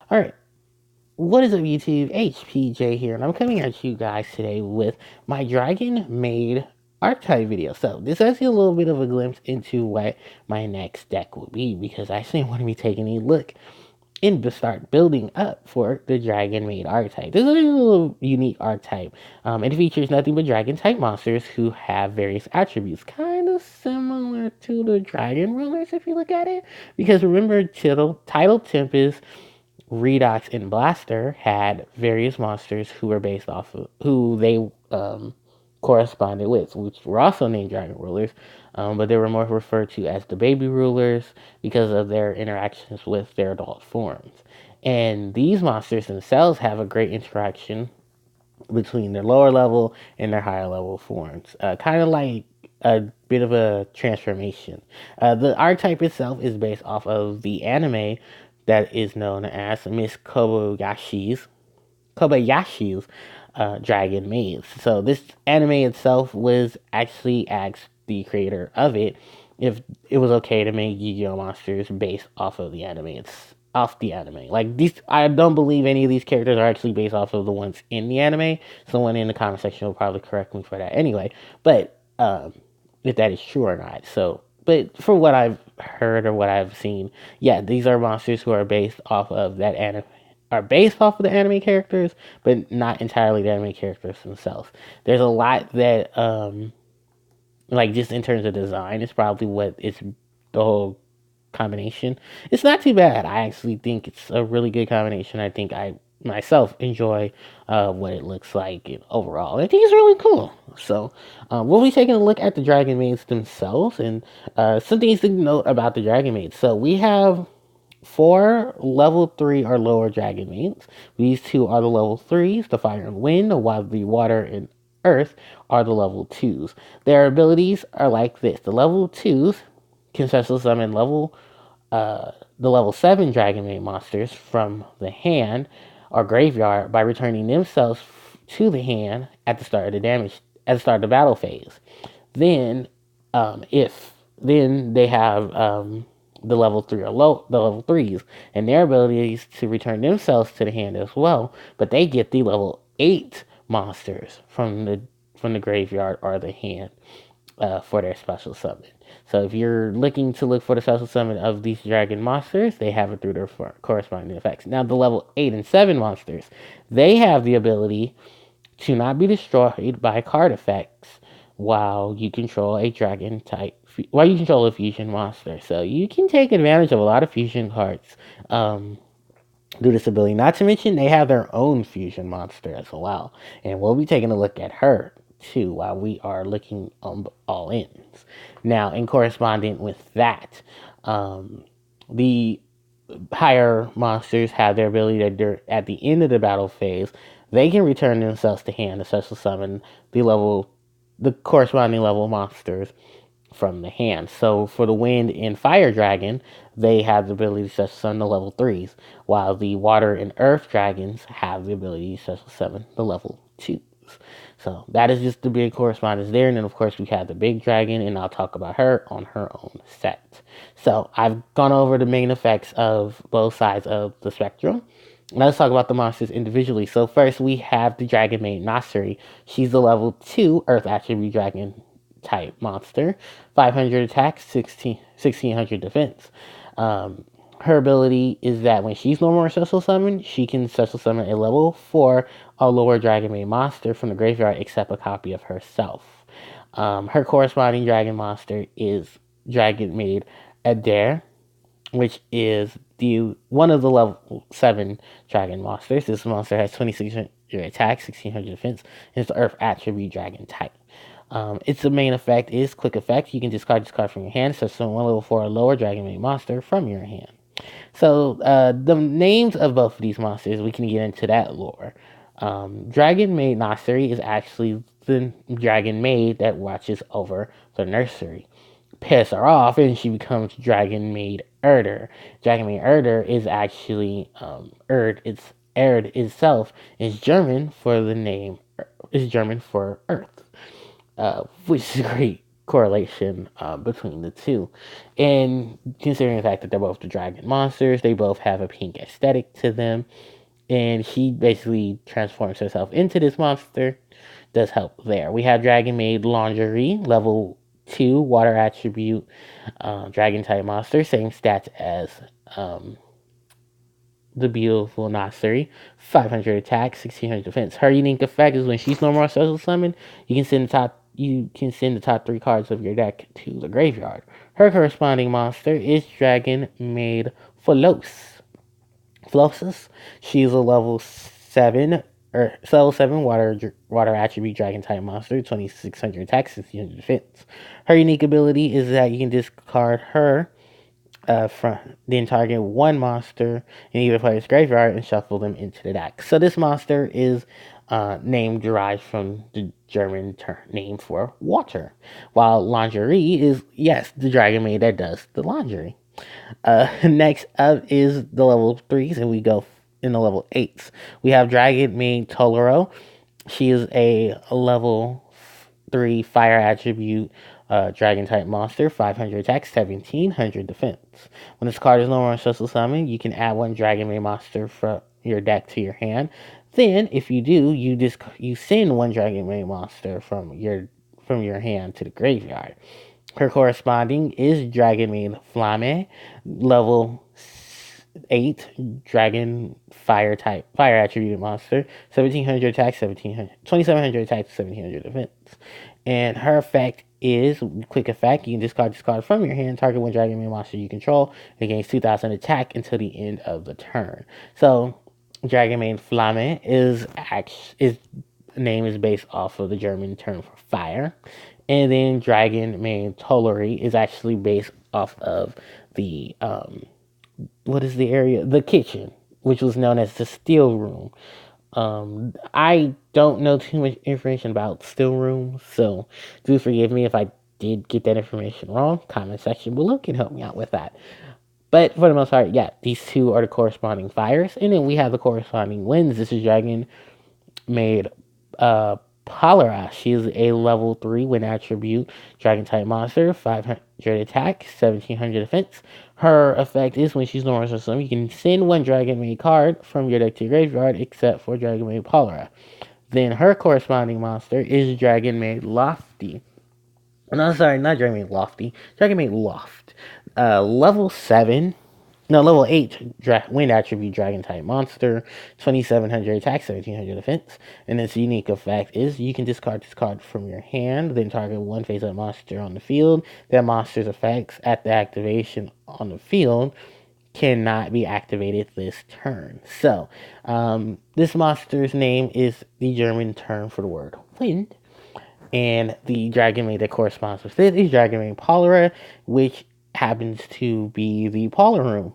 Alright, what is up YouTube? HPJ here, and I'm coming at you guys today with my Dragon Maid Archetype video. So, this is actually a little bit of a glimpse into what my next deck will be, because I actually want to be taking a look and to start building up for the Dragon Maid archetype. This is a little unique archetype. It features nothing but dragon type monsters who have various attributes, kind of similar to the Dragon Rulers if you look at it. Because remember, Tidal Tempest, Redox, and Blaster had various monsters who were based off of who they corresponded with, which were also named Dragon Rulers, but they were more referred to as the Baby Rulers because of their interactions with their adult forms. And these monsters themselves have a great interaction between their lower level and their higher level forms, kind of like a bit of a transformation. The archetype itself is based off of the anime that is known as Miss Kobayashi's DragonMaids. So this anime itself was actually asked the creator of it if it was okay to make Yu-Gi-Oh monsters based off of the anime. It's off the anime. Like these, I don't believe any of these characters are actually based off of the ones in the anime. Someone in the comment section will probably correct me for that anyway. But if that is true or not. So, but for what I've heard or what I've seen, yeah, these are monsters who are based off of that anime, are based off of the anime characters, but not entirely the anime characters themselves. There's a lot that, like just in terms of design, it's probably what it's the whole combination. It's not too bad. I actually think it's a really good combination. I think I myself enjoy what it looks like overall. I think it's really cool. So we'll be taking a look at the Dragon Maids themselves and some things to note about the Dragon Maids. So we have 4 level 3 or lower Dragon Maids. These two are the level 3s, the Fire and Wind, while the Water and Earth are the level 2s. Their abilities are like this. The level 2s can special summon the level 7 Dragon Maid monsters from the hand or graveyard by returning themselves to the hand at the start of the battle phase. Then, if then they have the level 3 or the level 3s, and their abilities to return themselves to the hand as well, but they get the level 8 monsters from the graveyard or the hand for their special summon. So if you're looking to look for the special summon of these dragon monsters, they have it through their corresponding effects. Now the level 8 and 7 monsters, they have the ability to not be destroyed by card effects while you control a dragon type, while you control a fusion monster. So you can take advantage of a lot of fusion cards do this ability. Not to mention they have their own fusion monster as well. And we'll be taking a look at her too while we are looking on all ends. Now, in corresponding with that, the higher monsters have their ability that at the end of the battle phase, they can return themselves to hand to special summon the corresponding level monsters from the hand. So for the Wind and Fire Dragon, they have the ability to special summon the level 3s, while the Water and Earth Dragons have the ability to special summon the level 2s. So that is just the big correspondence there. And then, of course, we have the Big Dragon, and I'll talk about her on her own set. So I've gone over the main effects of both sides of the spectrum. Now let's talk about the monsters individually. So first, we have the Dragon Maid Nasiri. She's the level 2 Earth Attribute Dragon type monster, 500 attack, 1600 defense. Her ability is that when she's no more special summoned, she can special summon a level 4 or lower Dragon Maid monster from the graveyard except a copy of herself. Her corresponding dragon monster is Dragon Maid Adair, which is one of the level 7 dragon monsters. This monster has 2600 attack, 1600 defense, and it's the Earth Attribute Dragon type. Its main effect is quick effect. You can discard this card from your hand, so summon one level 4 or lower Dragon Maid monster from your hand. So the names of both of these monsters, we can get into that lore. Dragon Maid Nasiri is actually the Dragon Maid that watches over the nursery. Piss her off, and she becomes Dragon Maid Erder. Dragon Maid Erder is actually Erd itself is German for the name is German for Earth, which is great correlation between the two. And considering the fact that they're both the dragon monsters, they both have a pink aesthetic to them. And she basically transforms herself into this monster. Does help there. We have Dragon Maid Lingerie, level 2, water attribute, dragon type monster, same stats as um, the beautiful Nasiri, 500 attack, 1600 defense. Her unique effect is when she's no more special summon, you can send the top 3 cards of your deck to the graveyard. Her corresponding monster is Dragon Maid Flosis. She's a level 7 water attribute dragon type monster, 2600 attack, 1600 defense. Her unique ability is that you can discard her from then target one monster in either player's graveyard and shuffle them into the deck. So this monster is name derived from the German name for water, while lingerie is, yes, the dragon maid that does the laundry. Next up is the level 3s, and we go in the level 8s. We have Dragon Maid Tolero. She is a level 3 fire attribute dragon type monster, 500 attack, 1700 defense. When this card is no more on special summon, you can add one Dragon Maid monster from your deck to your hand. Then, if you do, you send one Dragon Maid monster from your hand to the graveyard. Her corresponding is Dragon Maid Flamme, level 8 dragon fire attribute monster, 1700 attack, 2700 attack, 1700 defense. And her effect is quick effect. You can discard this card from your hand, target one Dragon Maid monster you control, and gains 2000 attack until the end of the turn. So Dragon Maid Flamme is name is based off of the German term for fire. And then Dragon Maid Tollery is actually based off of the what is the area? The kitchen, which was known as the steel room. I don't know too much information about steel rooms, so do forgive me if I did get that information wrong. Comment section below can help me out with that. But for the most part, yeah, these two are the corresponding fires, and then we have the corresponding winds. This is Dragon Maid Polera. She is a level 3 wind attribute dragon type monster, 500 attack, 1700 defense. Her effect is when she's no more system, you can send one Dragon Maid card from your deck to your graveyard except for Dragon Maid Polera. Then her corresponding monster is Dragon Maid Lofty. No, sorry, not Dragon Maid Lofty. Dragon Maid Loft. Level 8 wind attribute dragon type monster, 2700 attack, 1700 defense. And its unique effect is you can discard this card from your hand, then target one face up monster on the field. That monster's effects at the activation on the field cannot be activated this turn. So, this monster's name is the German term for the word wind. And the Dragon Maid that corresponds with it is Dragon Maid Polera, which happens to be the Polar Room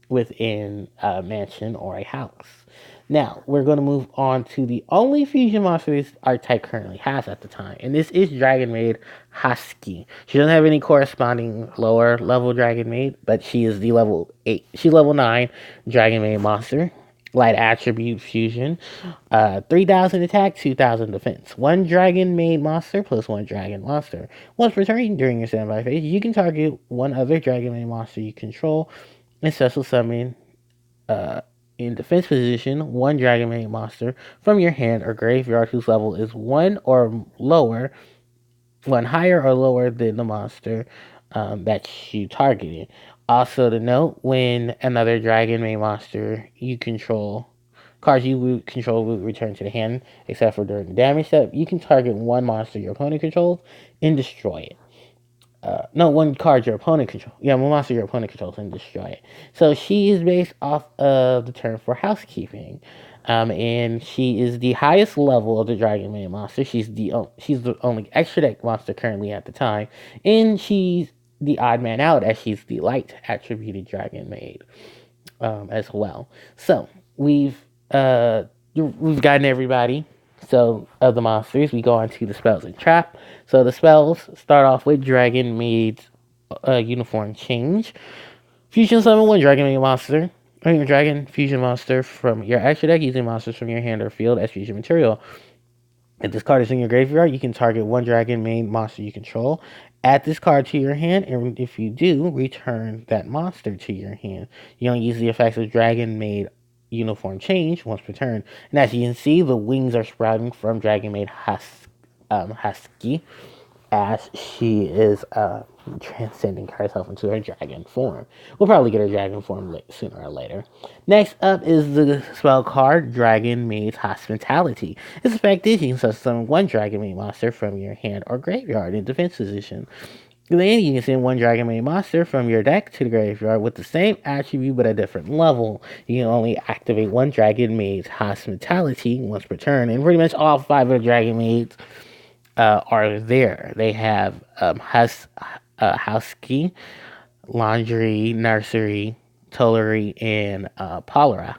within a mansion or a house. Now, we're going to move on to the only fusion monster this archetype currently has at the time, and this is Dragon Maid Husky. She doesn't have any corresponding lower level Dragon Maid, but she is the level 8. She's level 9 Dragon Maid monster. Light attribute fusion, 3000 attack, 2000 defense. One Dragon Maid monster plus one Dragon monster. Once returning during your standby phase, you can target one other Dragon Maid monster you control and special summon in defense position one Dragon Maid monster from your hand or graveyard whose level is one higher or lower than the monster that you targeted. Also to note, when another Dragon Maid monster you control, cards you control will return to the hand, except for during the damage step, you can target one monster your opponent controls and destroy it. One card your opponent controls. Yeah, one monster your opponent controls and destroy it. So she is based off of the term for housekeeping. And she is the highest level of the Dragon Maid monster. She's the only extra deck monster currently at the time. And she's the odd man out as she's the light attributed Dragon Maid as well. So we've gotten everybody. So of the monsters, we go on to the spells and trap. So the spells start off with Dragon Maid's uniform change. Fusion summon one Dragon Maid monster. Or your Dragon Fusion monster from your extra deck using monsters from your hand or field as fusion material. If this card is in your graveyard, you can target one Dragon Maid monster you control. Add this card to your hand, and if you do, return that monster to your hand. You only use the effects of Dragon Maid uniform change once per turn. And as you can see, the wings are sprouting from Dragon Maid Husky as she is transcending herself into her dragon form. We'll probably get her dragon form sooner or later. Next up is the spell card Dragon Maid's Hospitality. Its effect is you can summon one Dragon Maid monster from your hand or graveyard in defense position. Then you can send one Dragon Maid monster from your deck to the graveyard with the same attribute but a different level. You can only activate one Dragon Maid's Hospitality once per turn, and pretty much all 5 of the Dragon Maids are there. They have Housekeeping, Laundry, Nursery, Tollery, and Polera.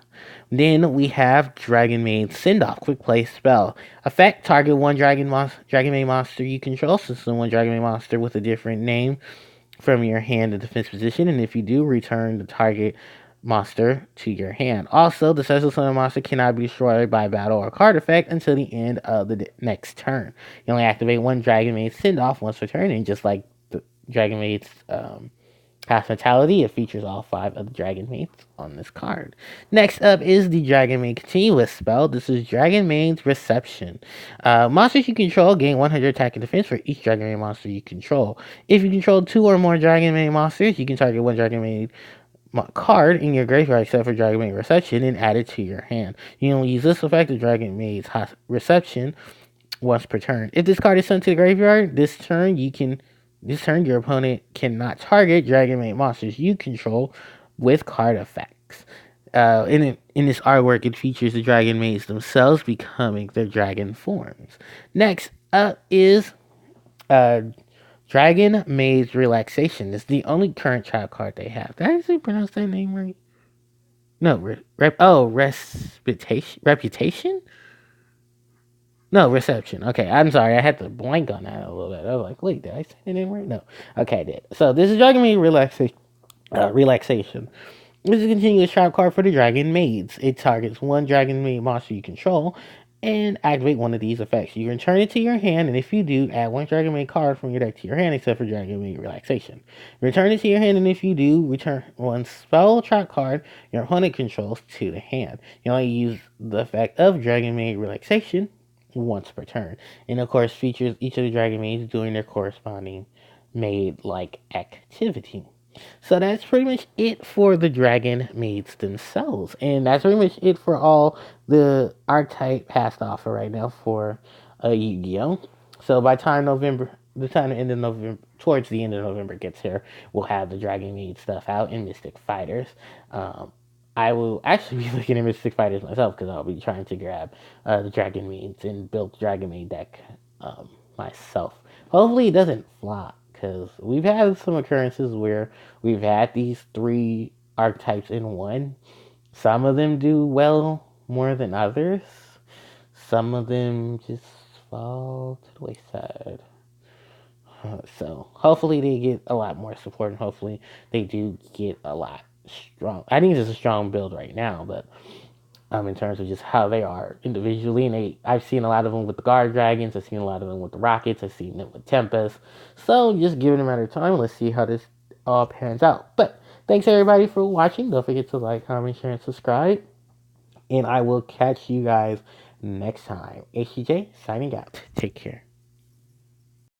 Then we have Dragon Maid Send Off, quick play spell. Effect, target one Dragon Maid monster you control, so one Dragon Maid monster with a different name from your hand to defense position, and if you do, return the target monster to your hand. Also, the special summon monster cannot be destroyed by battle or card effect until the end of the next turn. You only activate one Dragon Maid Send Off once per turn, and just like the Dragon Maid's Hospitality, it features all 5 of the Dragon Maids on this card. Next up is the Dragon Maid Continuous spell. This is Dragon Maid's Reception. Monsters you control gain 100 attack and defense for each Dragon Maid monster you control. If you control 2 or more Dragon Maid monsters, you can target one Dragon Maid card in your graveyard except for Dragon Maid Reception and add it to your hand. You only use this effect of Dragon Maid's Reception once per turn. If this card is sent to the graveyard, this turn your opponent cannot target Dragon Maid monsters you control with card effects. In this artwork, it features the Dragon Maids themselves becoming their dragon forms. Next up is Dragon Maid's Relaxation. It's the only current trap card they have. Did I actually pronounce that name right? No, Reputation? No, Reception. Okay, I'm sorry. I had to blank on that a little bit. I was like, wait, did I say the name right? No. Okay, I did. So this is Dragon Maid Relaxation. This is a continuous trap card for the Dragon Maids. It targets one Dragon Maid monster you control and activate one of these effects. You return it to your hand, and if you do, add one Dragon Maid card from your deck to your hand except for Dragon Maid Relaxation. Return it to your hand, and if you do, return one spell trap card your opponent controls to the hand. You only use the effect of Dragon Maid Relaxation once per turn. And of course features each of the Dragon Maids doing their corresponding maid-like activity. So that's pretty much it for the Dragon Maids themselves. And that's pretty much it for all the Archetype past offer right now for Yu-Gi-Oh! So by time towards the end of November gets here, we'll have the Dragon Maid stuff out in Mystic Fighters. I will actually be looking at Mystic Fighters myself because I'll be trying to grab the Dragon Maids and build the Dragon Maid deck myself. Hopefully it doesn't flop because we've had some occurrences where we've had these 3 archetypes in one. Some of them do well more than others. Some of them just fall to the wayside. So hopefully they get a lot more support and hopefully they do get a lot strong. I think it's a strong build right now, but in terms of just how they are individually, and I've seen a lot of them with the Guard Dragons, I've seen a lot of them with the Rockets, I've seen them with Tempest. So just give it a matter of time. Let's see how this all pans out. But thanks everybody for watching. Don't forget to like, comment, share, and subscribe. And I will catch you guys next time. HJ signing out. Take care.